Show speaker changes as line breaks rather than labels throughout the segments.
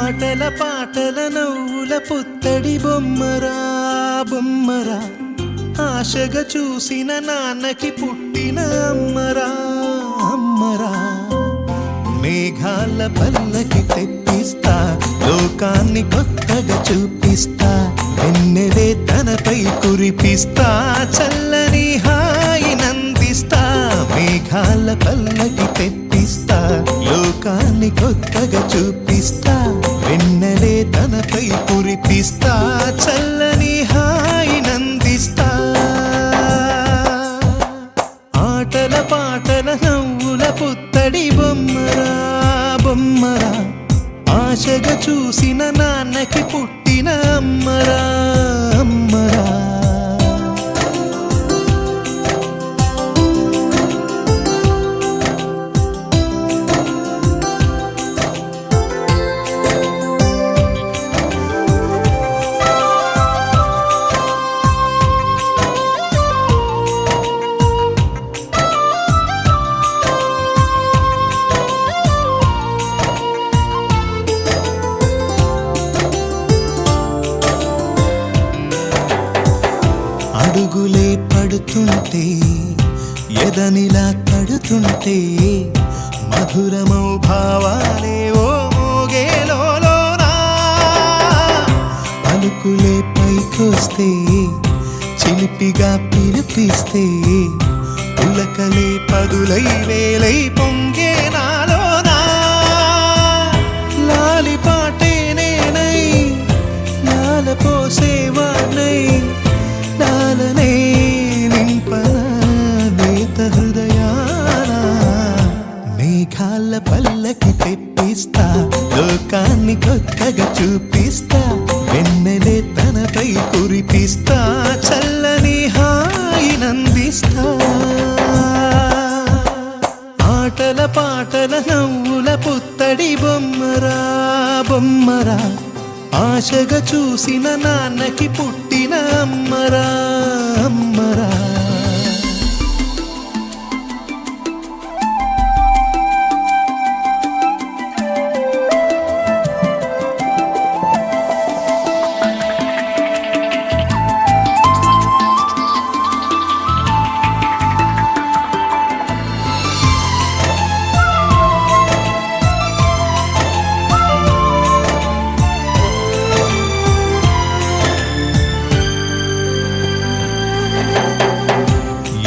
ఆటల పాటల నవ్వుల పుత్తడి బొమ్మరా బొమ్మరా, ఆశగా చూసిన నాన్నకి పుట్టిన అమ్మరా అమ్మరా. మేఘాల పల్లకి తెప్పిస్తా, లోకాన్ని కొత్తగా చూపిస్తా, వెన్నెలే తనపై కురిపిస్తా, చల్లని హాయి నందిస్తా. మేఘాల పల్లకి తెప్పిస్తా, లోకాన్ని కొత్తగా చూపిస్తా, వెన్నెలే తనపై కురిపిస్తా, చల్లని హాయి నందిస్తా. ఆటల పాటల నవ్వుల పుత్తడి బొమ్మరా బొమ్మరా, ఆశగా చూసిన నాన్నకి పుట్టిన అమ్మరా అమ్మరా. అడుగులే పడుతుంటే, ఎదనిలా తడుతుంటే, మధురమౌ భావాలే ఓ మోగేలోనా. పలుకులే పైకొస్తే, చిలిపిగా పిలిపిస్తే, ఉలకలే పదులై వేలై పొంగే నాలోనా. లాలి పాటే నేనై, లాల పోసేవాణ్ణై, లాలనే నింపన నేత హృదయాన. మేఘాల పల్లకి తెప్పిస్తా, లోకాన్ని కొత్తగా చూపిస్తా, వెన్నెలే తనపై కురిపిస్తా, చల్లని హాయి నందిస్తా. ఆటల పాటల నవ్వుల పుత్తడి బొమ్మరా బొమ్మరా, ఆశగా చూసిన నాన్నకి పుట్టిన అమ్మరా అమ్మరా.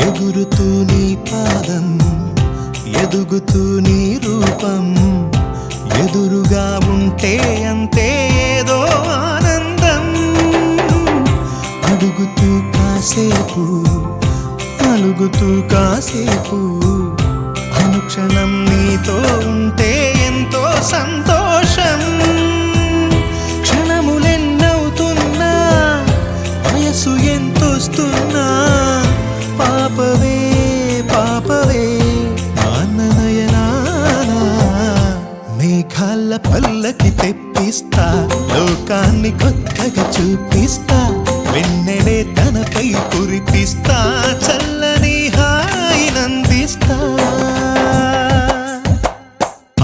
ఎగురుతూ నీ పాదం, ఎదుగుతూ నీ రూపం, ఎదురుగా ఉంటే అంతే ఏదో ఆనందం. అడుగుతూ కాసేపు, అలుగుతూ కాసేపు, అనుక్షణం నీతో ఉంటే ఎంతో సంతోషం. క్షణములెన్నవుతున్నా, వయసు ఎంతొస్తున్నా, పాపవే పాపవే నాన్ననయనానా. మేఘాల పల్లకి తెప్పిస్తా, లోకాన్ని కొత్తగా చూపిస్తా, వెన్నెలే తనపై కురిపిస్తా, చల్లని హాయి నందిస్తా.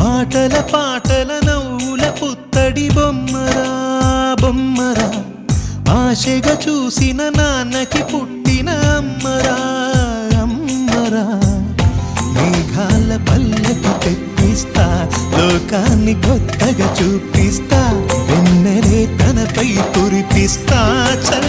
ఆటల పాటల నవ్వుల పుత్తడి బొమ్మరా బొమ్మరా, ఆశగా చూసిన నాన్నకి పుట్టిన అమ్మరా అమ్మరా. మేఘాల పల్లకి తెప్పిస్తా, లోకాన్ని కొత్తగా చూపిస్తా, వెన్నెలే తనపై కురిపిస్తా, చల్ల